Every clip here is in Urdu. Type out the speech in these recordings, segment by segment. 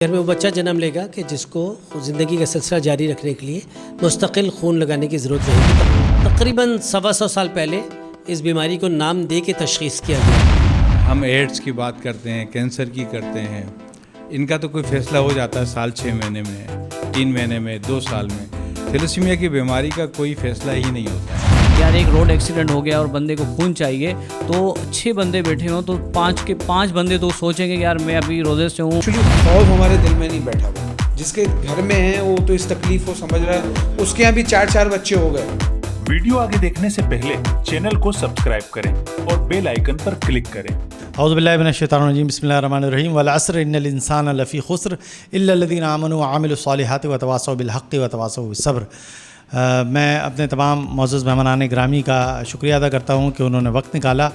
گھر میں وہ بچہ جنم لے گا کہ جس کو زندگی کا سلسلہ جاری رکھنے کے لیے مستقل خون لگانے کی ضرورت رہے گی۔ تقریباً 125 سال پہلے اس بیماری کو نام دے کے تشخیص کیا گیا۔ ہم ایڈز کی بات کرتے ہیں، کینسر کی کرتے ہیں، ان کا تو کوئی فیصلہ ہو جاتا ہے سال 6 مہینے میں، 3 مہینے میں، 2 سال میں۔ تھیلیسیمیا کی بیماری کا کوئی فیصلہ ہی نہیں ہوتا ہے۔ یار ایک روڈ ایکسیڈنٹ ہو گیا اور بندے کو خون چاہیے تو 6 بندے بیٹھے ہوں تو 5 بندے تو سوچیں گے کہ یار میں ابھی روزے سے ہوں۔ خوف ہمارے دل میں نہیں بیٹھا ہوا، جس کے گھر میں ہے وہ تو اس تکلیف کو سمجھ رہا ہے، اس کے یہاں بھی 4 بچے ہو گئے۔ ویڈیو آگے دیکھنے سے پہلے چینل کو سبسکرائب کریں اور بیل آئیکن پر کلک کریں۔ اعوذ باللہ من الشیطان الرجیم، بسم اللہ الرحمن الرحیم۔ والعصر ان الانسان لفی خسر الا الذین آمنوا وعملوا الصالحات وتواصوا بالحق وتواصوا بالصبر۔ میں اپنے تمام معزز مہمانان گرامی کا شکریہ ادا کرتا ہوں کہ انہوں نے وقت نکالا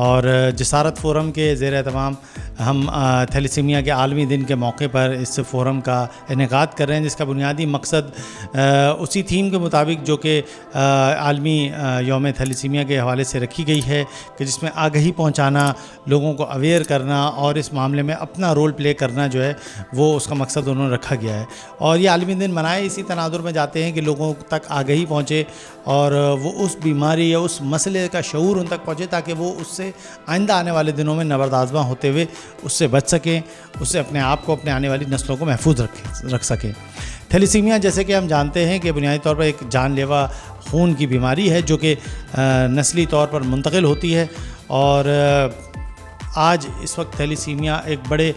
اور جسارت فورم کے زیر اہتمام ہم تھیلیسیمیا کے عالمی دن کے موقع پر اس فورم کا انعقاد کر رہے ہیں، جس کا بنیادی مقصد اسی تھیم کے مطابق جو کہ عالمی یوم تھیلیسیمیا کے حوالے سے رکھی گئی ہے کہ جس میں آگہی پہنچانا، لوگوں کو اویئر کرنا اور اس معاملے میں اپنا رول پلے کرنا جو ہے وہ اس کا مقصد انہوں نے رکھا گیا ہے۔ اور یہ عالمی دن منائے اسی تناظر میں جاتے ہیں کہ لوگوں تک آگہی پہنچے اور وہ اس بیماری یا اس مسئلے کا شعور ان تک پہنچے تاکہ وہ اس سے آئندہ آنے والے دنوں میں نبرد آزما ہوتے ہوئے اس سے بچ سکیں، اس سے اپنے آپ کو، اپنے آنے والی نسلوں کو محفوظ رکھ سکیں۔ تھیلیسیمیا جیسے کہ ہم جانتے ہیں کہ بنیادی طور پر ایک جان لیوا خون کی بیماری ہے جو کہ نسلی طور پر منتقل ہوتی ہے، اور آج اس وقت تھیلیسیمیا ایک بڑے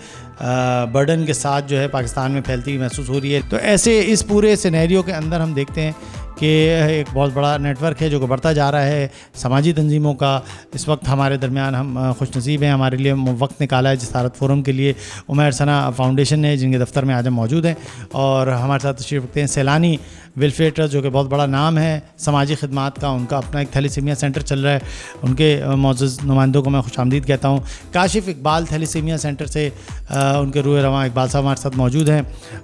برڈن کے ساتھ جو ہے پاکستان میں پھیلتی ہوئی محسوس ہو رہی ہے۔ تو ایسے اس پورے سینیریو کے اندر ہم دیکھتے ہیں کہ ایک بہت بڑا نیٹ ورک ہے جو کہ بڑھتا جا رہا ہے سماجی تنظیموں کا۔ اس وقت ہمارے درمیان ہم خوش نصیب ہیں، ہمارے لیے وقت نکالا ہے جسارت فورم کے لیے عمیر ثنا فاؤنڈیشن ہے، جن کے دفتر میں آج ہم موجود ہیں، اور ہمارے ساتھ تشریف رکھتے ہیں سیلانی ویلفیئر ٹرسٹ جو کہ بہت بڑا نام ہے سماجی خدمات کا، ان کا اپنا ایک تھیلیسیمیا سینٹر چل رہا ہے، ان کے معزز نمائندوں کو میں خوش آمدید کہتا ہوں۔ کاشف اقبال تھیلیسیمیا سینٹر سے ان کے روح رواں اقبال صاحب ہمارے ساتھ موجود ہیں،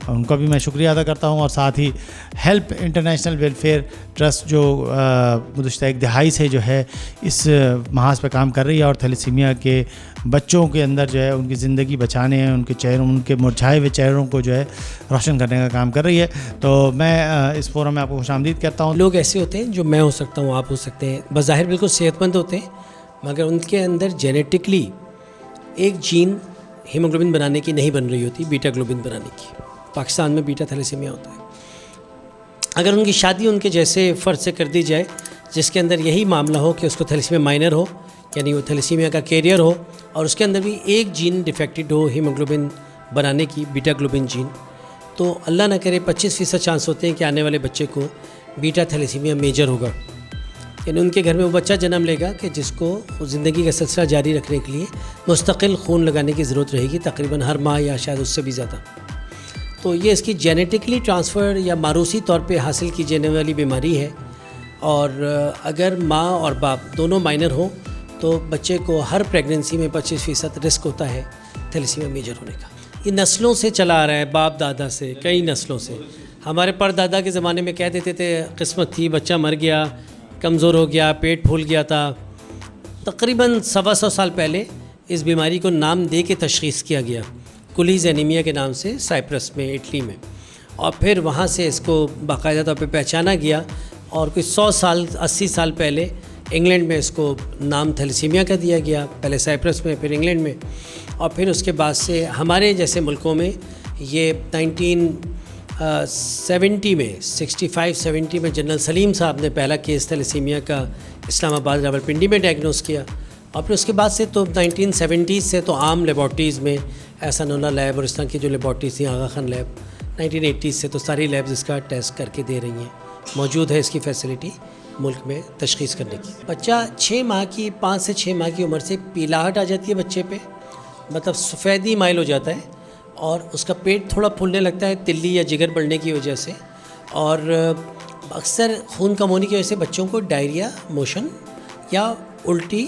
ان کا بھی میں شکریہ ادا کرتا ہوں، اور ساتھ ہی ہیلپ انٹرنیشنل ویلفیئر ٹرسٹ جو گزشتہ 1 دہائی سے جو ہے اس محاذ پہ کام کر رہی ہے اور تھیلیسیمیا کے بچوں کے اندر جو ہے ان کی زندگی بچانے، ان کے چہروں، ان کے مرجھائے ہوئے چہروں کو جو ہے روشن کرنے کا کام کر رہی ہے۔ تو میں اس فورم میں آپ کو خوش آمدید کرتا ہوں۔ لوگ ایسے ہوتے ہیں جو میں ہو سکتا ہوں، آپ ہو سکتے ہیں، بظاہر بالکل صحت مند ہوتے ہیں، مگر ان کے اندر جینیٹکلی ایک جین ہیموگلوبن بنانے کی نہیں بن رہی ہوتی، بیٹا گلوبن بنانے کی۔ پاکستان میں بیٹا تھیلیسیمیا ہوتا ہے۔ اگر ان کی شادی ان کے جیسے فرد سے کر دی جائے جس کے اندر یہی معاملہ ہو کہ اس کو تھیلیسیمیا مائنر ہو، یعنی وہ تھیلیسیمیا کا کیریئر ہو، اور اس کے اندر بھی ایک جین ڈیفیکٹڈ ہو ہیموگلوبن بنانے کی، بیٹا گلوبن جین، تو اللہ نہ کرے 25% چانس ہوتے ہیں کہ آنے والے بچے کو بیٹا تھیلیسیمیا میجر ہوگا۔ یعنی ان کے گھر میں وہ بچہ جنم لے گا کہ جس کو زندگی کا سلسلہ جاری رکھنے کے لیے مستقل خون لگانے کی ضرورت رہے گی، تقریباً ہر ماہ یا شاید اس سے بھی زیادہ۔ تو یہ اس کی جینیٹکلی ٹرانسفر یا موروثی طور پہ حاصل کی جانے والی بیماری ہے، اور اگر ماں اور باپ دونوں مائنر ہوں تو بچے کو ہر پریگننسی میں 25% رسک ہوتا ہے تھیلیسیمیا میجر ہونے کا۔ یہ نسلوں سے چلا آ رہا ہے، باپ دادا سے، کئی نسلوں سے۔ ہمارے پردادا کے زمانے میں کہہ دیتے تھے قسمت تھی، بچہ مر گیا، کمزور ہو گیا، پیٹ پھول گیا تھا۔ تقریباً 125 سال پہلے اس بیماری کو نام دے کے تشخیص کیا گیا، کولیز اینیمیا کے نام سے، سائپرس میں، اٹلی میں، اور پھر وہاں سے اس کو باقاعدہ طور پہ پہچانا گیا، اور کوئی 80 سال پہلے انگلینڈ میں اس کو نام تھیلیسیمیا کا دیا گیا، پہلے سائپرس میں، پھر انگلینڈ میں، اور پھر اس کے بعد سے ہمارے جیسے ملکوں میں یہ 1970 میں 65-70 میں جنرل سلیم صاحب نے پہلا کیس تھیلیسیمیا کا اسلام آباد راولپنڈی میں ڈائگنوز کیا، اور پھر اس کے بعد سے تو 1970 سے تو عام لیبارٹریز میں احسن اللہ لیب اور اس طرح کی جو لیبارٹریز تھیں، آغا خان لیب، 1980 سے تو ساری لیبز اس کا ٹیسٹ کر کے دے رہی ہیں، موجود ہے اس کی فیسلٹی ملک میں تشخیص کرنے کی۔ بچہ 5 سے 6 ماہ کی عمر سے پیلاہٹ آ جاتی ہے بچے پہ، مطلب سفیدی مائل ہو جاتا ہے، اور اس کا پیٹ تھوڑا پھولنے لگتا ہے تلی یا جگر بڑھنے کی وجہ سے، اور اکثر خون کم ہونے کی وجہ سے بچوں کو ڈائریا، موشن یا الٹی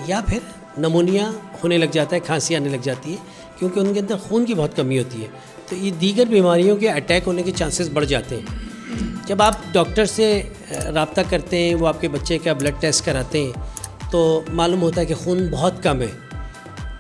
یا پھر نمونیا ہونے لگ جاتا ہے، کھانسی آنے لگ جاتی ہے، کیونکہ ان کے اندر خون کی بہت کمی ہوتی ہے۔ تو یہ دیگر بیماریوں کے اٹیک ہونے کے چانسز بڑھ جاتے ہیں۔ جب آپ ڈاکٹر سے رابطہ کرتے ہیں، وہ آپ کے بچے کا بلڈ ٹیسٹ کراتے ہیں، تو معلوم ہوتا ہے کہ خون بہت کم ہے،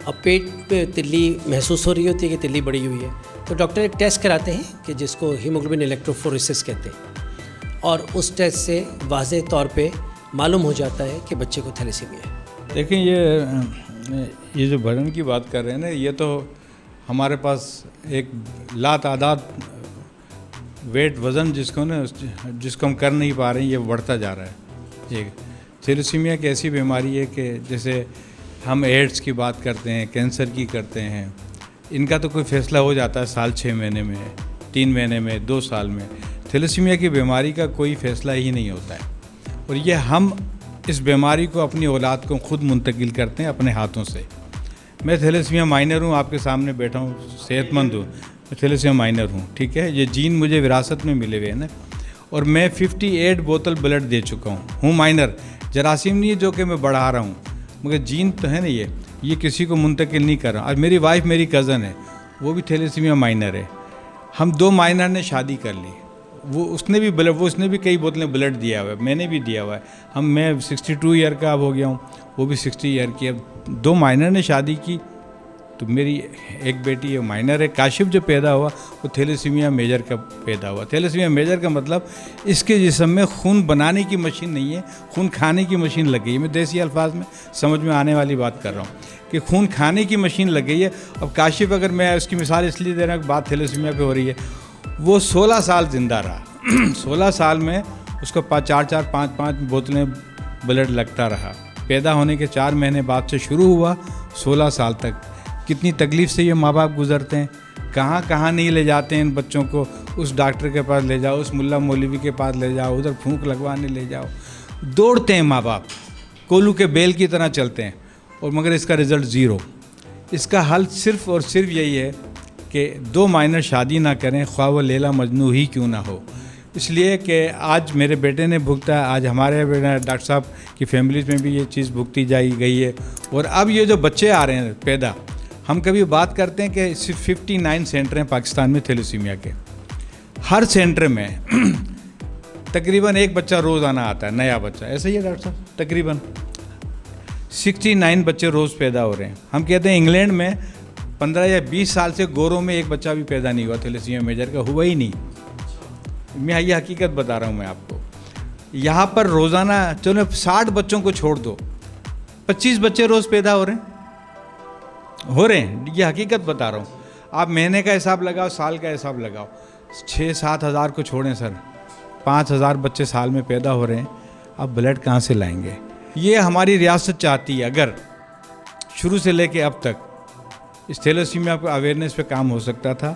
اور پیٹ پہ تلی محسوس ہو رہی ہوتی ہے کہ تلی بڑی ہوئی ہے، تو ڈاکٹر ایک ٹیسٹ کراتے ہیں کہ جس کو ہیموگلوبن الیکٹروفوریسس کہتے ہیں، اور اس ٹیسٹ سے واضح طور پہ معلوم ہو جاتا ہے کہ بچے کو تھیلیسیمیا ہے۔ دیکھیں یہ جو بڑھن کی بات کر رہے ہیں نا، یہ تو ہمارے پاس ایک لا تعداد ویٹ وزن جس کو ہم کر نہیں پا رہے ہیں، یہ بڑھتا جا رہا ہے۔ یہ تھیلیسیمیا ایک ایسی بیماری ہے کہ جیسے ہم ایڈز کی بات کرتے ہیں، کینسر کی کرتے ہیں، ان کا تو کوئی فیصلہ ہو جاتا ہے سال 6 مہینے میں، 3 مہینے میں، 2 سال میں۔ تھیلیسیمیا کی بیماری کا کوئی فیصلہ ہی نہیں ہوتا ہے، اور یہ ہم اس بیماری کو اپنی اولاد کو خود منتقل کرتے ہیں اپنے ہاتھوں سے۔ میں تھیلیسیمیا مائنر ہوں، آپ کے سامنے بیٹھا ہوں، صحت مند ہوں، میں تھیلیسیمیا مائنر ہوں، ٹھیک ہے۔ یہ جین مجھے وراثت میں ملے ہوئے ہیں نا، اور میں 58 بوتل بلڈ دے چکا ہوں مائنر، جراثیم نہیں ہے جو کہ میں بڑھا رہا ہوں، مگر جین تو ہے نا، یہ کسی کو منتقل نہیں کر رہا۔ اور میری وائف میری کزن ہے، وہ بھی تھیلیسیمیا مائنر ہے، ہم 2 مائنر نے شادی کر لی، اس نے بھی کئی بوتلیں بلڈ دیا ہوا ہے، میں نے بھی دیا ہوا ہے، میں 62 ایئر کا اب ہو گیا ہوں، وہ بھی 60 ایئر کی۔ اب 2 مائنر نے شادی کی، تو میری ایک بیٹی ہے مائنر ہے۔ کاشف جو پیدا ہوا وہ تھیلیسیمیا میجر کا پیدا ہوا۔ تھیلیسیمیا میجر کا مطلب اس کے جسم میں خون بنانے کی مشین نہیں ہے، خون کھانے کی مشین لگ گئی ہے۔ میں دیسی الفاظ میں سمجھ میں آنے والی بات کر رہا ہوں کہ خون کھانے کی مشین لگ گئی ہے۔ اب کاشف، اگر میں اس کی مثال اس لیے دے رہا ہوں کہ بات تھیلیسیمیا پہ ہو رہی ہے، وہ 16 سال زندہ رہا، 16 سال میں اس کو 4 5 بوتلیں بلڈ لگتا رہا۔ پیدا ہونے کے 4 مہینے بعد سے شروع ہوا، 16 سال تک۔ کتنی تکلیف سے یہ ماں باپ گزرتے ہیں، کہاں نہیں لے جاتے ہیں ان بچوں کو، اس ڈاکٹر کے پاس لے جاؤ، اس ملا مولوی کے پاس لے جاؤ، ادھر پھونک لگوانے لے جاؤ، دوڑتے ہیں ماں باپ، کولو کے بیل کی طرح چلتے ہیں، اور مگر اس کا رزلٹ 0۔ اس کا حل صرف اور صرف یہی ہے کہ 2 مائنر شادی نہ کریں، خواہ وہ لیلا مجنوں ہی کیوں نہ ہو۔ اس لیے کہ آج میرے بیٹے نے بھگتا ہے، آج ہمارے ڈاکٹر صاحب کی فیملیز میں بھی یہ چیز بھگتی جائی گئی ہے، اور اب یہ جو بچے آ رہے ہیں پیدا، ہم کبھی بات کرتے ہیں کہ صرف 59 سینٹر ہیں پاکستان میں تھیلیسیمیا کے، ہر سینٹر میں تقریباً 1 بچہ روزانہ آتا ہے، نیا بچہ، ایسا ہی ہے ڈاکٹر صاحب، تقریباً 69 بچے روز پیدا ہو رہے ہیں۔ ہم کہتے ہیں انگلینڈ میں 15 یا 20 سال سے گوروں میں 1 بچہ بھی پیدا نہیں ہوا تھیلیسیمیا میجر کا، ہوا ہی نہیں۔ میں یہ حقیقت بتا رہا ہوں میں آپ کو۔ یہاں پر روزانہ چلو 60 بچوں کو چھوڑ دو، 25 بچے روز پیدا ہو رہے ہیں، یہ حقیقت بتا رہا ہوں۔ آپ مہینے کا حساب لگاؤ، سال کا حساب لگاؤ، 6-7 ہزار کو چھوڑیں سر، 5,000 بچے سال میں پیدا ہو رہے ہیں، آپ بلڈ کہاں سے لائیں گے؟ یہ ہماری ریاست چاہتی ہے، اگر شروع سے لے کے اب تک اس تھیلیسیمیا پہ اویئرنیس پہ کام ہو سکتا تھا،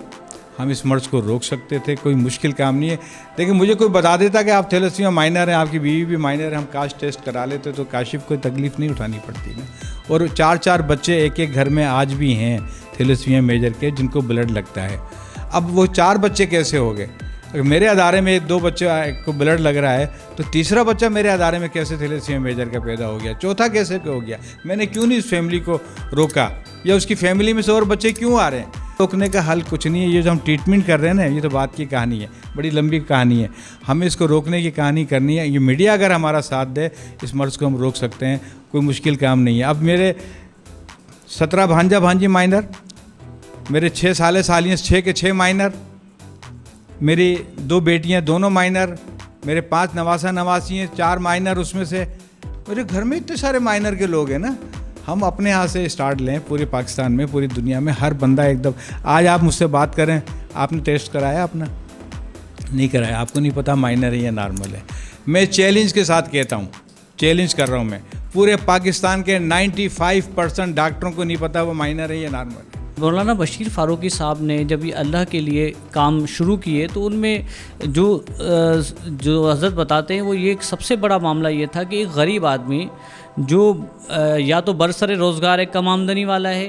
ہم اس مرض کو روک سکتے تھے، کوئی مشکل کام نہیں ہے۔ لیکن مجھے کوئی بتا دیتا کہ آپ تھیلیسیمیا مائنر ہیں، آپ کی بیوی بھی مائنر ہے، ہم کاش ٹیسٹ کرا لیتے تو کاشف کوئی تکلیف نہیں اٹھانی پڑتی نا۔ اور 4 بچے ایک گھر میں آج بھی ہیں تھیلیسیمیا میجر کے جن کو بلڈ لگتا ہے۔ اب وہ 4 بچے کیسے ہو گئے؟ اگر میرے ادارے میں 2 بچے کو بلڈ لگ رہا ہے تو تیسرا بچہ میرے ادارے میں کیسے تھیلیسیمیا میجر کا پیدا ہو گیا؟ چوتھا کیسے ہو گیا؟ میں نے کیوں نہیں اس فیملی کو روکا، یا اس کی فیملی میں سے اور بچے کیوں آ رہے ہیں؟ روکنے کا حل کچھ نہیں ہے، یہ جو ہم ٹریٹمنٹ کر رہے ہیں نا، یہ تو بات کی کہانی ہے، بڑی لمبی کہانی ہے، ہمیں اس کو روکنے کی کہانی کرنی ہے۔ یہ میڈیا اگر ہمارا ساتھ دے، اس مرض کو ہم روک سکتے ہیں، کوئی مشکل کام نہیں ہے۔ اب میرے 17 بھانجا بھانجی مائنر، میرے 6 سالے سالیاں 6 کے 6 مائنر، میری 2 بیٹیاں دونوں مائنر، میرے 5 نواسہ نواسی ہیں 4 مائنر، اس میں سے میرے گھر میں اتنے سارے مائنر کے لوگ ہیں نا۔ ہم اپنے ہاتھ سے اسٹارٹ لیں، پورے پاکستان میں، پوری دنیا میں ہر بندہ ایک دم۔ آج آپ مجھ سے بات کریں، آپ نے ٹیسٹ کرایا اپنا؟ نہیں کرایا، آپ کو نہیں پتہ مائنر ہے یا نارمل ہے۔ میں چیلنج کے ساتھ کہتا ہوں، چیلنج کر رہا ہوں میں، پورے پاکستان کے 95% ڈاکٹروں کو نہیں پتہ وہ مائنر ہے یا نارمل ہے۔ مولانا بشیر فاروقی صاحب نے جب یہ اللہ کے لیے کام شروع کیے تو ان میں جو حضرت بتاتے ہیں وہ یہ ایک سب سے بڑا معاملہ یہ تھا کہ ایک غریب آدمی جو یا تو برسر روزگار ایک کم آمدنی والا ہے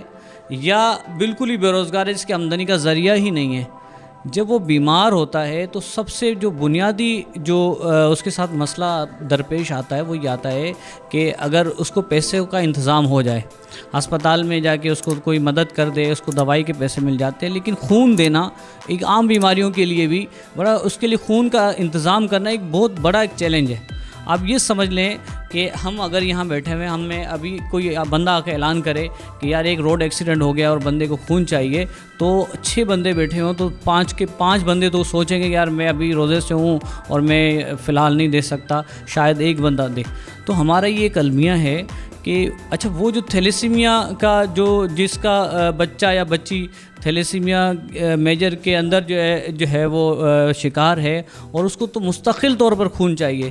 یا بالکل ہی بے روزگار ہے، جس کی آمدنی کا ذریعہ ہی نہیں ہے، جب وہ بیمار ہوتا ہے تو سب سے جو بنیادی جو اس کے ساتھ مسئلہ درپیش آتا ہے وہ یہ آتا ہے کہ اگر اس کو پیسے کا انتظام ہو جائے، ہسپتال میں جا کے اس کو کوئی مدد کر دے، اس کو دوائی کے پیسے مل جاتے ہیں، لیکن خون دینا ایک عام بیماریوں کے لیے بھی بڑا، اس کے لیے خون کا انتظام کرنا ایک بہت بڑا ایک چیلنج ہے۔ آپ یہ سمجھ لیں کہ ہم اگر یہاں بیٹھے ہوئے ہمیں ابھی کوئی بندہ آ کے اعلان کرے کہ یار ایک روڈ ایکسیڈنٹ ہو گیا اور بندے کو خون چاہیے، تو 6 بندے بیٹھے ہوں تو 5 بندے تو سوچیں گے کہ یار میں ابھی روزے سے ہوں اور میں فی الحال نہیں دے سکتا، شاید ایک بندہ دے۔ تو ہمارا یہ ایک المیہ ہے کہ اچھا وہ جو تھیلیسیمیا کا جس کا بچہ یا بچی تھیلیسیمیا میجر کے اندر جو ہے وہ شکار ہے اور اس کو تو مستقل طور پر خون چاہیے،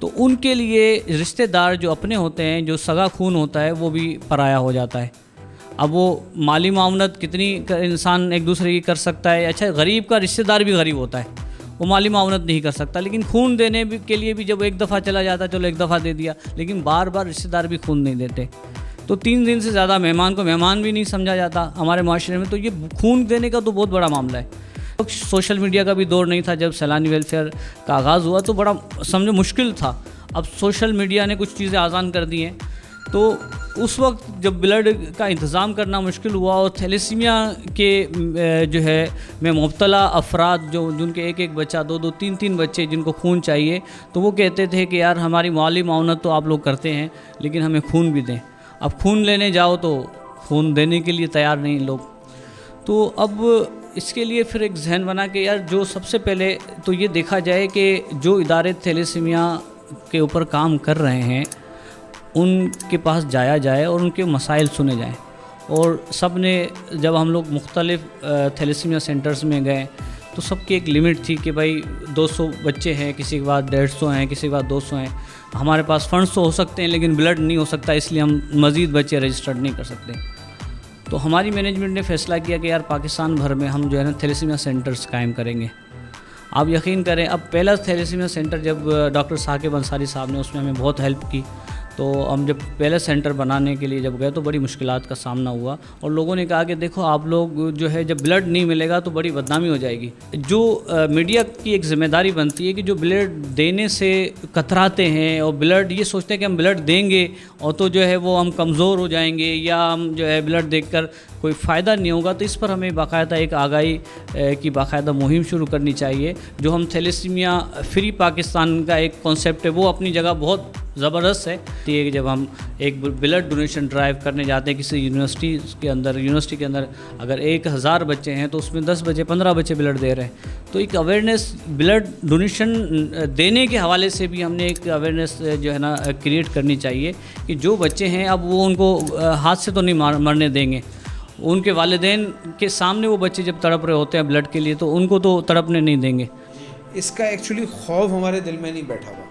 تو ان کے لیے رشتہ دار جو اپنے ہوتے ہیں، جو سگا خون ہوتا ہے، وہ بھی پرایا ہو جاتا ہے۔ اب وہ مالی معاونت کتنی انسان ایک دوسرے کی کر سکتا ہے، اچھا غریب کا رشتہ دار بھی غریب ہوتا ہے، وہ مالی معاونت نہیں کر سکتا، لیکن خون دینے کے لیے بھی جب ایک دفعہ چلا جاتا چلو ایک دفعہ دے دیا، لیکن بار بار رشتہ دار بھی خون نہیں دیتے۔ تو 3 دن سے زیادہ مہمان کو مہمان بھی نہیں سمجھا جاتا ہمارے معاشرے میں، تو یہ خون دینے کا تو بہت بڑا معاملہ ہے۔ سوشل میڈیا کا بھی دور نہیں تھا جب سیلانی ویلفیئر کا آغاز ہوا، تو بڑا سمجھو مشکل تھا۔ اب سوشل میڈیا نے کچھ چیزیں آسان کر دی ہیں، تو اس وقت جب بلڈ کا انتظام کرنا مشکل ہوا اور تھیلیسیمیا کے جو ہے میں مبتلا افراد جن کے ایک بچہ 2 3 بچے جن کو خون چاہیے، تو وہ کہتے تھے کہ یار ہماری مالی معاونت تو آپ لوگ کرتے ہیں لیکن ہمیں خون بھی دیں۔ اب خون لینے جاؤ تو خون دینے کے لیے تیار نہیں لوگ، تو اب اس کے لیے پھر ایک ذہن بنا کہ یار جو سب سے پہلے تو یہ دیکھا جائے کہ جو ادارے تھیلیسیمیا کے اوپر کام کر رہے ہیں ان کے پاس جایا جائے اور ان کے مسائل سنے جائیں۔ اور سب نے جب ہم لوگ مختلف تھیلیسیمیا سینٹرز میں گئے تو سب کی ایک لمٹ تھی کہ بھائی 200 بچے ہیں، کسی کے بعد 150 ہیں، کسی کے بعد 200 ہیں، ہمارے پاس فنڈس تو ہو سکتے ہیں لیکن بلڈ نہیں ہو سکتا، اس لیے ہم مزید بچے رجسٹرڈ نہیں کر سکتے۔ تو ہماری مینجمنٹ نے فیصلہ کیا کہ یار پاکستان بھر میں ہم جو ہے نا تھیلیسیمیا سینٹرز قائم کریں گے۔ آپ یقین کریں اب پہلا تھیلیسیمیا سینٹر جب ڈاکٹر ثاقب انصاری صاحب نے اس میں ہمیں بہت ہیلپ کی، تو ہم جب پہلا سینٹر بنانے کے لیے جب گئے تو بڑی مشکلات کا سامنا ہوا، اور لوگوں نے کہا کہ دیکھو آپ لوگ جو ہے جب بلڈ نہیں ملے گا تو بڑی بدنامی ہو جائے گی۔ جو میڈیا کی ایک ذمہ داری بنتی ہے کہ جو بلڈ دینے سے کتراتے ہیں اور بلڈ یہ سوچتے ہیں کہ ہم بلڈ دیں گے اور تو جو ہے وہ ہم کمزور ہو جائیں گے یا ہم جو ہے بلڈ دیکھ کر کوئی فائدہ نہیں ہوگا، تو اس پر ہمیں باقاعدہ ایک آگاہی کی باقاعدہ مہم شروع کرنی چاہیے۔ جو ہم تھیلیسیمیا فری پاکستان کا ایک کانسیپٹ ہے وہ اپنی جگہ بہت زبردست ہے کہ جب ہم ایک بلڈ ڈونیشن ڈرائیو کرنے جاتے ہیں کسی یونیورسٹی کے اندر اگر 1000 بچے ہیں تو اس میں 10 بچے 15 بچے بلڈ دے رہے ہیں، تو ایک اویئرنیس بلڈ ڈونیشن دینے کے حوالے سے بھی ہم نے ایک اویئرنیس جو ہے نا کریٹ کرنی چاہیے کہ جو بچے ہیں اب وہ ان کو ہاتھ سے تو نہیں مرنے دیں گے، ان کے والدین کے سامنے وہ بچے جب تڑپ رہے ہوتے ہیں بلڈ کے لیے تو ان کو تو تڑپنے نہیں دیں گے۔ اس کا ایکچولی خوف ہمارے دل میں نہیں بیٹھا ہوا،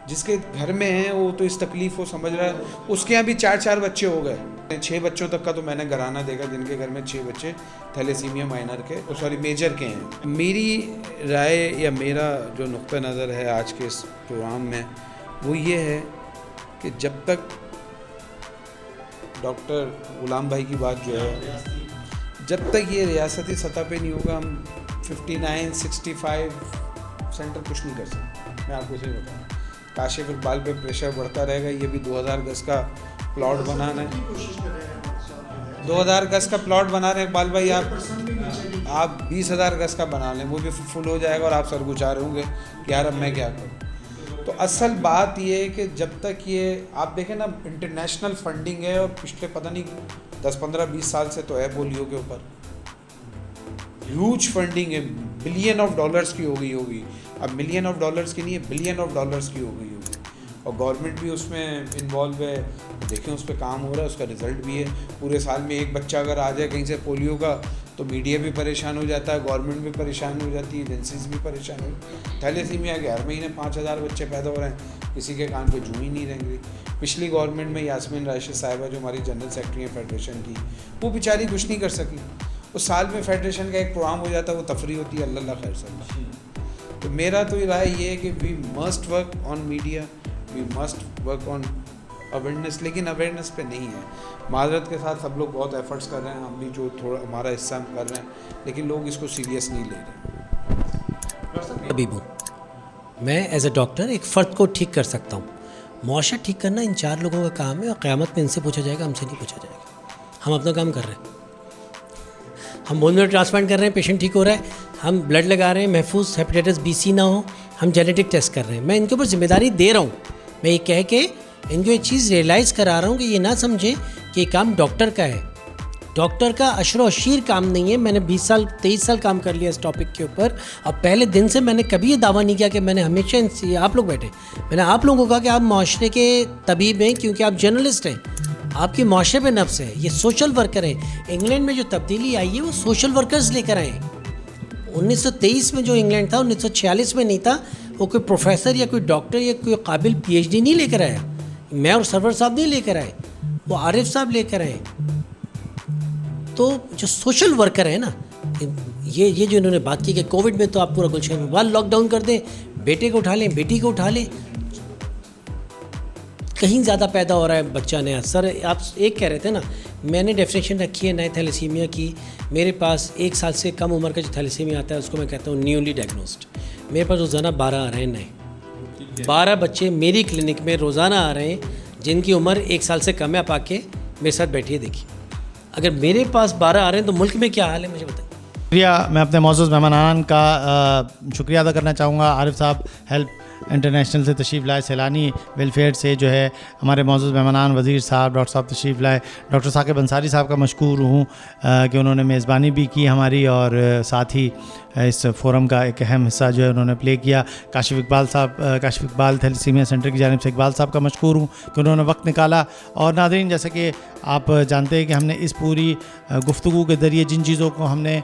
جس کے گھر میں ہیں وہ تو اس تکلیف کو سمجھ رہا ہے، اس کے یہاں بھی 4 بچے ہو گئے، 6 بچوں تک کا تو میں نے گھرانہ دیکھا جن کے گھر میں 6 بچے تھیلیسیمیا میجر کے ہیں۔ میری رائے یا میرا جو نقطہ نظر ہے آج کے اس پروگرام میں وہ یہ ہے کہ جب تک ڈاکٹر غلام بھائی کی بات جو ہے، جب تک یہ ریاستی سطح پہ نہیں ہوگا ہم 59 65 سینٹر کچھ نہیں کر سکتے۔ میں آپ کو صحیح بتاؤں، کاشف اقبال پہ پریشر بڑھتا رہے گا، یہ بھی 2000 گز کا پلاٹ بنانا ہے، 2000 گز کا پلاٹ بنا رہے ہیں اقبال بھائی، آپ 20,000 گز کا بنا لیں، وہ بھی فل ہو جائے گا اور آپ سرگزار ہوں گے کہ یار اب میں کیا کروں۔ تو اصل بات یہ ہے کہ جب تک یہ آپ دیکھیں نا انٹرنیشنل فنڈنگ ہے اور پچھلے پتہ نہیں 10 15 20 سال سے تو ہے پولیو کے اوپر ہیوج فنڈنگ ہے، بلین آف ڈالرز کی ہو گئی ہوگی، اب ملین آف ڈالرز کی نہیں ہے، بلین آف ڈالرز کی ہو گئی ہوگی، اور گورنمنٹ بھی اس میں انوالو ہے، دیکھیں اس پہ کام ہو رہا ہے، اس کا رزلٹ بھی ہے۔ پورے سال میں ایک بچہ اگر آ جائے کہیں سے پولیو کا تو میڈیا بھی پریشان ہو جاتا ہے، گورنمنٹ بھی پریشان ہو جاتی ہے، ایجنسیز بھی پریشان ہو جاتی ہے۔ تھیلیسیمیا کے ہر مہینے 5000 بچے پیدا ہو رہے ہیں، کسی کے کان پہ جوں ہی نہیں رہیں گی۔ پچھلی گورنمنٹ میں یاسمین راشد صاحبہ جو ہماری جنرل سیکرٹری ہیں فیڈریشن کی، وہ بیچاری کچھ نہیں کر سکی، اس سال میں فیڈریشن کا ایک پروگرام ہو جاتا ہے، وہ تفریح ہوتی ہے، اللہ خیر سب۔ تو میرا تو یہ رائے یہ ہے کہ we must work on media, we must work on awareness, لیکن اویئرنیس پہ نہیں ہے۔ معذرت کے ساتھ سب لوگ بہت ایفرٹس کر رہے ہیں، ہم بھی جو تھوڑا ہمارا حصہ ہم کر رہے ہیں، لیکن لوگ اس کو سیریس نہیں لے رہے۔ ابھی میں ایز اے ڈاکٹر ایک فرد کو ٹھیک کر سکتا ہوں، معاشرہ ٹھیک کرنا ان 4 لوگوں کا کام ہے، اور قیامت میں ان سے پوچھا جائے گا، ہم سے نہیں پوچھا جائے گا۔ ہم اپنا کام کر رہے ہیں، ہم بون میرو ٹرانسپلانٹ کر رہے ہیں، پیشنٹ ٹھیک ہو رہا ہے، ہم بلڈ لگا رہے ہیں، محفوظ ہیپیٹائٹس B C نہ ہو، ہم جینیٹک ٹیسٹ کر رہے ہیں، میں ان کے اوپر ذمہ داری دے رہا ہوں، میں یہ کہہ کے ان کو ایک چیز ریئلائز کرا رہا ہوں کہ یہ نہ سمجھیں کہ یہ کام ڈاکٹر کا ہے. ڈاکٹر کا عشر و عشیر کام نہیں ہے. میں نے 23 سال کام کر لیا اس ٹاپک کے اوپر, اور پہلے دن سے میں نے کبھی یہ دعویٰ نہیں کیا کہ میں نے ہمیشہ آپ لوگ بیٹھے, میں نے آپ لوگوں کو کہا کہ آپ معاشرے کے طبیب ہیں کیونکہ آپ جرنلسٹ ہیں, آپ کے معاشرے پہ نفس ہے. یہ سوشل ورکر ہیں. انگلینڈ میں جو تبدیلی آئی ہے وہ سوشل ورکرز لے کر آئے ہیں. 1923 میں جو انگلینڈ تھا 1946 میں نہیں تھا. وہ کوئی پروفیسر یا کوئی ڈاکٹر یا کوئی قابل PhD نہیں لے کر آیا. میں اور سرور صاحب نہیں لے کر آئے, وہ عارف صاحب لے کر آئے. تو جو سوشل ورکر ہیں نا, یہ جو انہوں نے بات کی کہ کووڈ میں تو آپ پورا گلشن میں لاک ڈاؤن کر دیں, بیٹے کو اٹھا لیں, بیٹی کو اٹھا لیں, کہیں زیادہ پیدا ہو رہا ہے بچہ نیا. سر آپ ایک کہہ رہے تھے نا, میں نے ڈیفینیشن رکھی ہے نئے تھیلیسیمیا کی. میرے پاس 1 سال سے کم عمر کا جو تھیلیسیمیا آتا ہے اس کو میں کہتا ہوں نیولی ڈائگنوسڈ. میرے پاس روزانہ 12 آ رہے ہیں نئے. 12 بچے میری کلینک میں روزانہ آ رہے ہیں جن کی عمر 1 سال سے کم ہے. آپ آ کے میرے ساتھ بیٹھیے دیکھیے. اگر میرے پاس 12 آ رہے ہیں تو ملک میں کیا حال ہے مجھے بتائیں. شکریہ. میں اپنے معزز مہمانان کا شکریہ ادا کرنا چاہوں گا. عارف صاحب ہیلپ انٹرنیشنل سے تشریف لائے, سیلانی ویلفیئر سے جو ہے ہمارے معزز مہمانان وزیر صاحب ڈاکٹر صاحب تشریف لائے. ڈاکٹر ثاقب انصاری صاحب کا مشکور ہوں کہ انہوں نے میزبانی بھی کی ہماری, اور ساتھ ہی اس فورم کا ایک اہم حصہ جو ہے انہوں نے پلے کیا. کاشف اقبال صاحب, کاشف اقبال تھیلیسیمیا سینٹر کی جانب سے اقبال صاحب کا مشکور ہوں کہ انہوں نے وقت نکالا. اور ناظرین, جیسا کہ آپ جانتے ہیں کہ ہم نے اس پوری گفتگو کے ذریعے جن چیزوں کو ہم نے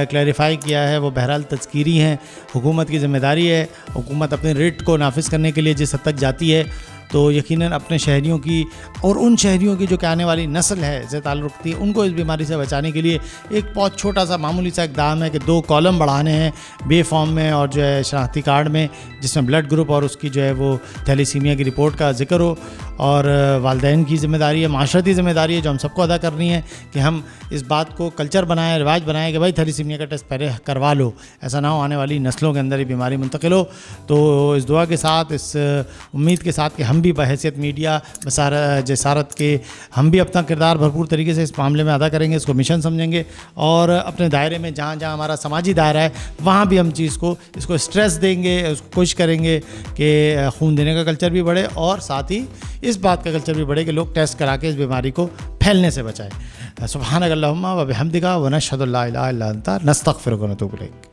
کلیریفائی کیا ہے وہ بہرحال تذکیری ہیں. حکومت کی ذمہ داری ہے, حکومت اپنے ریٹ کو نافذ کرنے کے لیے جس حد تک جاتی ہے تو یقیناً اپنے شہریوں کی اور ان شہریوں کی جو کہ آنے والی نسل ہے سے تعلق رکھتی ہے, ان کو اس بیماری سے بچانے کے لیے ایک بہت چھوٹا سا معمولی سا اقدام ہے کہ 2 کالم بڑھانے ہیں بے فارم میں اور جو ہے شناختی کارڈ میں, جس میں بلڈ گروپ اور اس کی جو ہے وہ تھیلیسیمیا کی رپورٹ کا ذکر ہو. اور والدین کی ذمہ داری ہے, معاشرتی ذمہ داری ہے جو ہم سب کو ادا کرنی ہے کہ ہم اس بات کو کلچر بنائیں, رواج بنائیں کہ بھائی تھیلیسیمیا کا ٹیسٹ پہلے کروا لو. ایسا نہ ہو آنے والی نسلوں کے اندر یہ بیماری منتقل ہو. تو اس دعا کے ساتھ, اس امید کے ساتھ کہ ہم بھی بحیثیت میڈیا جسارت کے ہم بھی اپنا کردار بھرپور طریقے سے اس معاملے میں ادا کریں گے, اس کو مشن سمجھیں گے, اور اپنے دائرے میں جہاں جہاں ہمارا سماجی دائرہ ہے وہاں بھی ہم اس کو اسٹریس دیں گے, اس کو کوشش کریں گے کہ خون دینے کا کلچر بھی بڑھے, اور ساتھ ہی اس بات کا کلچر بھی بڑھے کہ لوگ ٹیسٹ کرا کے اس بیماری کو پھیلنے سے بچائیں. سبحانک اللہم و بحمدک و نشہد ان لا الہ الا انت نستغفرک و نتوب الیک.